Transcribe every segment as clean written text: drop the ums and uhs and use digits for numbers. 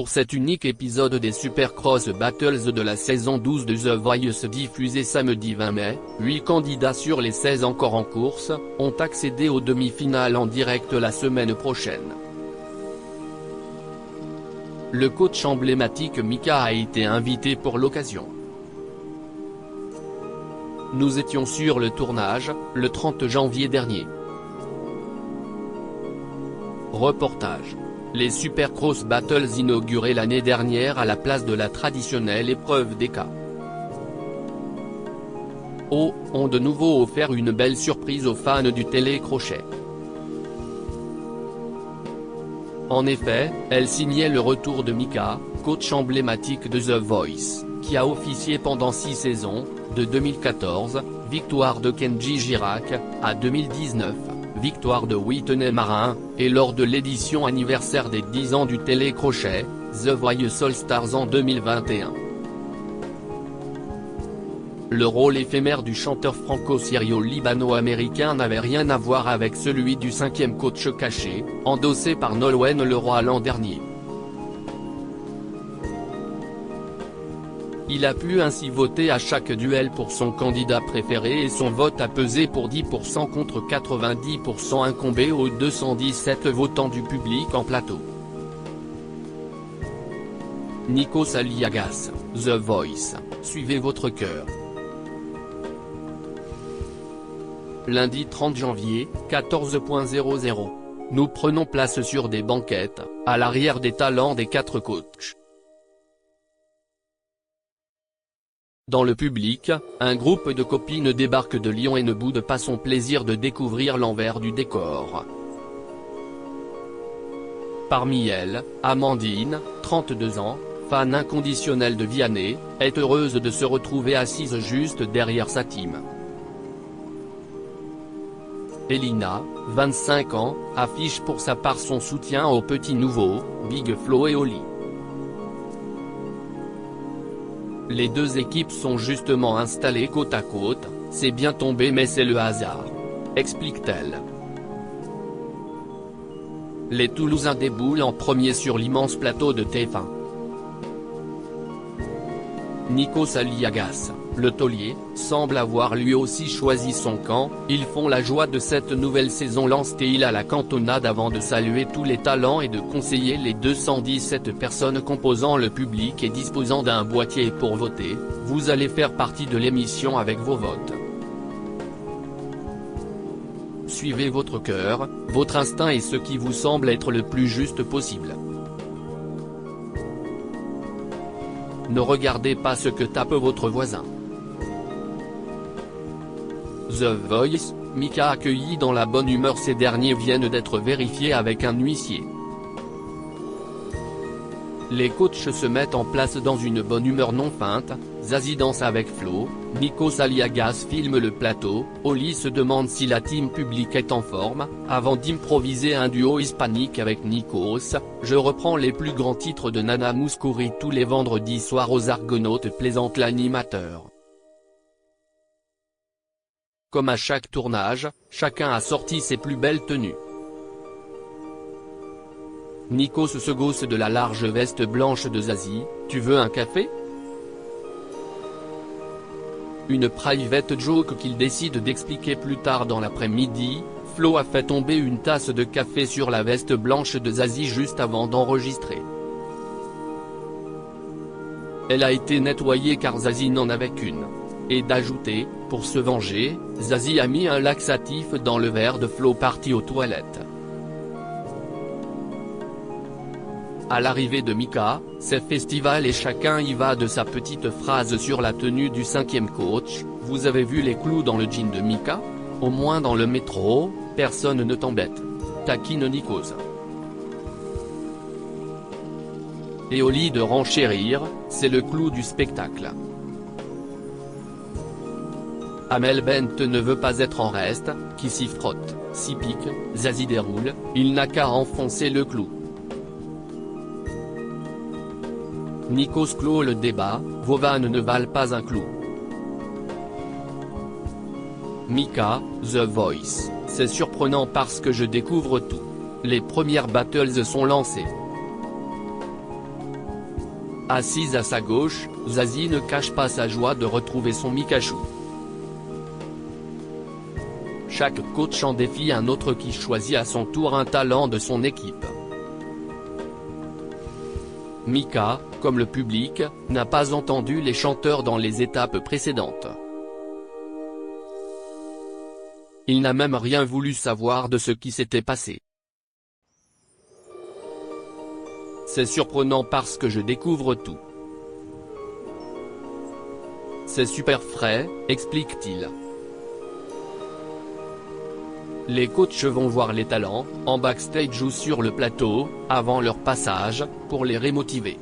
pour cet unique épisode des Supercross Battles de la saison 12 de The Voice diffusé samedi 20 mai, 8 candidats sur les 16 encore en course, ont accédé aux demi-finales en direct la semaine prochaine. Le coach emblématique Mika a été invité pour l'occasion. Nous étions sur le tournage, le 30 janvier dernier. Reportage. Les Supercross Battles inaugurés l'année dernière à la place de la traditionnelle épreuve des cas. Ont de nouveau offert une belle surprise aux fans du télécrochet. En effet, elle signait le retour de Mika, coach emblématique de The Voice, qui a officié pendant 6 saisons, de 2014, victoire de Kenji Girac, à 2019, victoire de Whitney Marin, et lors de l'édition anniversaire des 10 ans du télécrochet, The Voice All Stars en 2021. Le rôle éphémère du chanteur franco-syrio-libano-américain n'avait rien à voir avec celui du 5e coach caché, endossé par Nolwenn Leroy l'an dernier. Il a pu ainsi voter à chaque duel pour son candidat préféré et son vote a pesé pour 10% contre 90% incombé aux 217 votants du public en plateau. Nikos Aliagas, The Voice, suivez votre cœur. Lundi 30 janvier, 14h00. Nous prenons place sur des banquettes, à l'arrière des talents des 4 coachs. Dans le public, un groupe de copines débarque de Lyon et ne boude pas son plaisir de découvrir l'envers du décor. Parmi elles, Amandine, 32 ans, fan inconditionnelle de Vianney, est heureuse de se retrouver assise juste derrière sa team. Elina, 25 ans, affiche pour sa part son soutien aux petits nouveaux, Big Flo et Oli. Les deux équipes sont justement installées côte à côte, c'est bien tombé mais c'est le hasard, explique-t-elle. Les Toulousains déboulent en premier sur l'immense plateau de TF1. Nikos Aliagas, le taulier, semble avoir lui aussi choisi son camp. Ils font la joie de cette nouvelle saison, lance-t-il à la cantonade avant de saluer tous les talents et de conseiller les 217 personnes composant le public et disposant d'un boîtier pour voter. Vous allez faire partie de l'émission avec vos votes. Suivez votre cœur, votre instinct et ce qui vous semble être le plus juste possible. Ne regardez pas ce que tape votre voisin. The Voice, Mika accueilli dans la bonne humeur. Ces derniers viennent d'être vérifiés avec un huissier. Les coachs se mettent en place dans une bonne humeur non feinte. Zazie danse avec Flo, Nikos Aliagas filme le plateau, Oli se demande si la team publique est en forme, avant d'improviser un duo hispanique avec Nikos. Je reprends les plus grands titres de Nana Mouskouri tous les vendredis soirs aux Argonautes, plaisante l'animateur. Comme à chaque tournage, chacun a sorti ses plus belles tenues. Nikos se gausse de la large veste blanche de Zazie, tu veux un café ? Une private joke qu'il décide d'expliquer plus tard dans l'après-midi. Flo a fait tomber une tasse de café sur la veste blanche de Zazie juste avant d'enregistrer. Elle a été nettoyée car Zazie n'en avait qu'une. Et d'ajouter, pour se venger, Zazie a mis un laxatif dans le verre de Flo parti aux toilettes. À l'arrivée de Mika, c'est festival et chacun y va de sa petite phrase sur la tenue du 5e coach. Vous avez vu les clous dans le jean de Mika ? Au moins dans le métro, personne ne t'embête. Taquine Nikos. Et Oli de renchérir, c'est le clou du spectacle. Amel Bent ne veut pas être en reste, qui s'y frotte, s'y pique, Zazie déroule, il n'a qu'à enfoncer le clou. Nikos clôt le débat, vos vannes ne valent pas un clou. Mika, The Voice, c'est surprenant parce que je découvre tout. Les premières battles sont lancées. Assise à sa gauche, Zazie ne cache pas sa joie de retrouver son Mikachu. Chaque coach en défie un autre qui choisit à son tour un talent de son équipe. Mika, comme le public, n'a pas entendu les chanteurs dans les étapes précédentes. Il n'a même rien voulu savoir de ce qui s'était passé. C'est surprenant parce que je découvre tout. C'est super frais, explique-t-il. Les coachs vont voir les talents, en backstage ou sur le plateau, avant leur passage, pour les remotiver.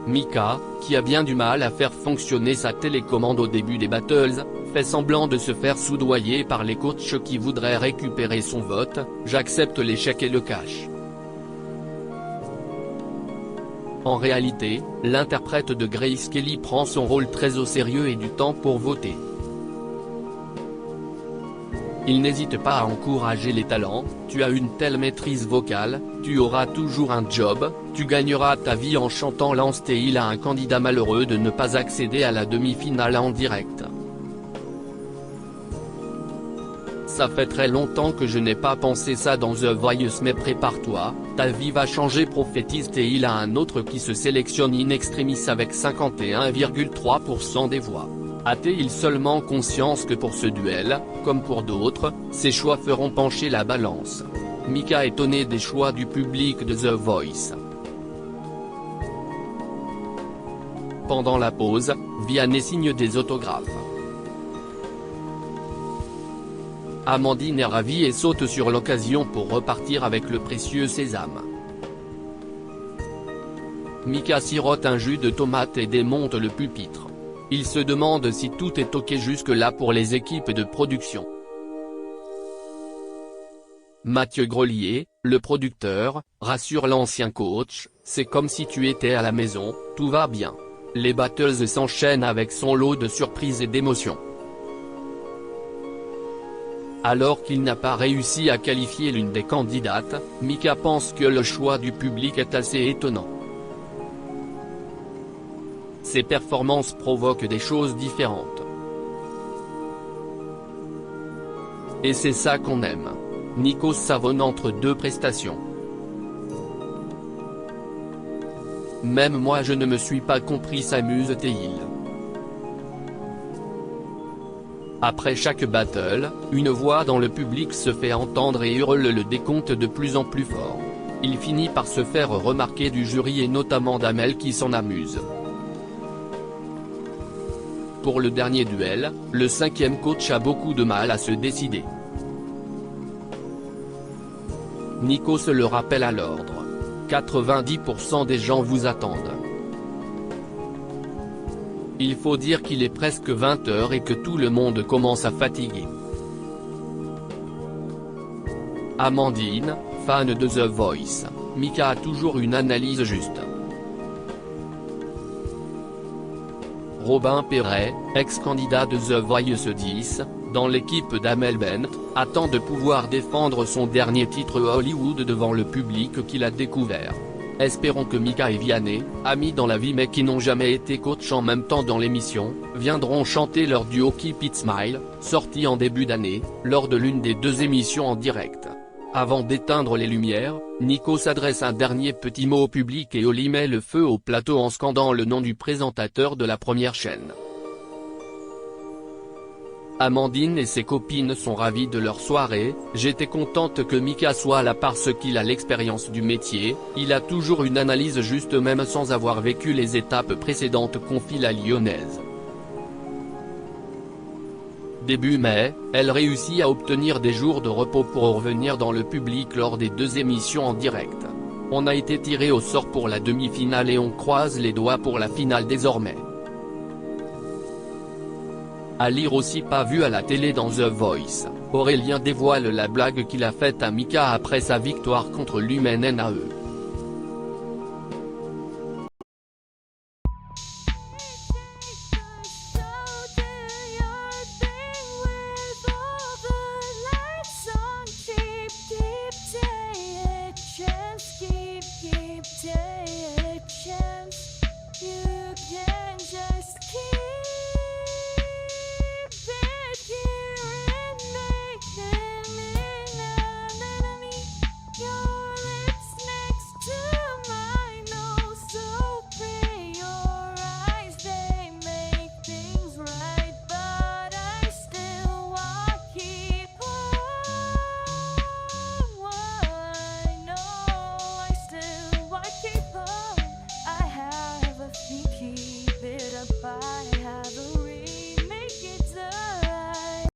Mika, qui a bien du mal à faire fonctionner sa télécommande au début des battles, fait semblant de se faire soudoyer par les coachs qui voudraient récupérer son vote. J'accepte l'échec et le cash. En réalité, l'interprète de Grace Kelly prend son rôle très au sérieux et du temps pour voter. Il n'hésite pas à encourager les talents. Tu as une telle maîtrise vocale, tu auras toujours un job, tu gagneras ta vie en chantant. Lance T-il à un candidat malheureux de ne pas accéder à la demi-finale en direct. Ça fait très longtemps que je n'ai pas pensé ça dans The Voice, mais prépare-toi, ta vie va changer, prophétise T-il à un autre qui se sélectionne in extremis avec 51,3% des voix. A-t-il seulement conscience que pour ce duel, comme pour d'autres, ses choix feront pencher la balance? Mika étonné des choix du public de The Voice. Pendant la pause, Vianney signe des autographes. Amandine est ravie et saute sur l'occasion pour repartir avec le précieux sésame. Mika sirote un jus de tomate et démonte le pupitre. Il se demande si tout est ok jusque-là pour les équipes de production. Mathieu Grelier, le producteur, rassure l'ancien coach, c'est comme si tu étais à la maison, tout va bien. Les battles s'enchaînent avec son lot de surprises et d'émotions. Alors qu'il n'a pas réussi à qualifier l'une des candidates, Mika pense que le choix du public est assez étonnant. Ses performances provoquent des choses différentes. Et c'est ça qu'on aime. Nikos savonne entre deux prestations. Même moi je ne me suis pas compris, s'amuse-t-il. Après chaque battle, une voix dans le public se fait entendre et hurle le décompte de plus en plus fort. Il finit par se faire remarquer du jury et notamment d'Amel qui s'en amuse. Pour le dernier duel, le cinquième coach a beaucoup de mal à se décider. Nikos le rappelle à l'ordre. 90% des gens vous attendent. Il faut dire qu'il est presque 20 h et que tout le monde commence à fatiguer. Amandine, fan de The Voice, Mika a toujours une analyse juste. Robin Perret, ex-candidat de The Voice 10, dans l'équipe d'Amel Bent, attend de pouvoir défendre son dernier titre Hollywood devant le public qu'il a découvert. Espérons que Mika et Vianney, amis dans la vie mais qui n'ont jamais été coach en même temps dans l'émission, viendront chanter leur duo Keep It Smile, sorti en début d'année, lors de l'une des deux émissions en direct. Avant d'éteindre les lumières, Nico s'adresse un dernier petit mot au public et Oli met le feu au plateau en scandant le nom du présentateur de la première chaîne. Amandine et ses copines sont ravies de leur soirée. J'étais contente que Mika soit là parce qu'il a l'expérience du métier, il a toujours une analyse juste même sans avoir vécu les étapes précédentes, confie la Lyonnaise. Début mai, elle réussit à obtenir des jours de repos pour revenir dans le public lors des deux émissions en direct. On a été tiré au sort pour la demi-finale et on croise les doigts pour la finale désormais. À lire aussi, pas vu à la télé dans The Voice, Aurélien dévoile la blague qu'il a faite à Mika après sa victoire contre l'Humaine NAE. Keep You can just keep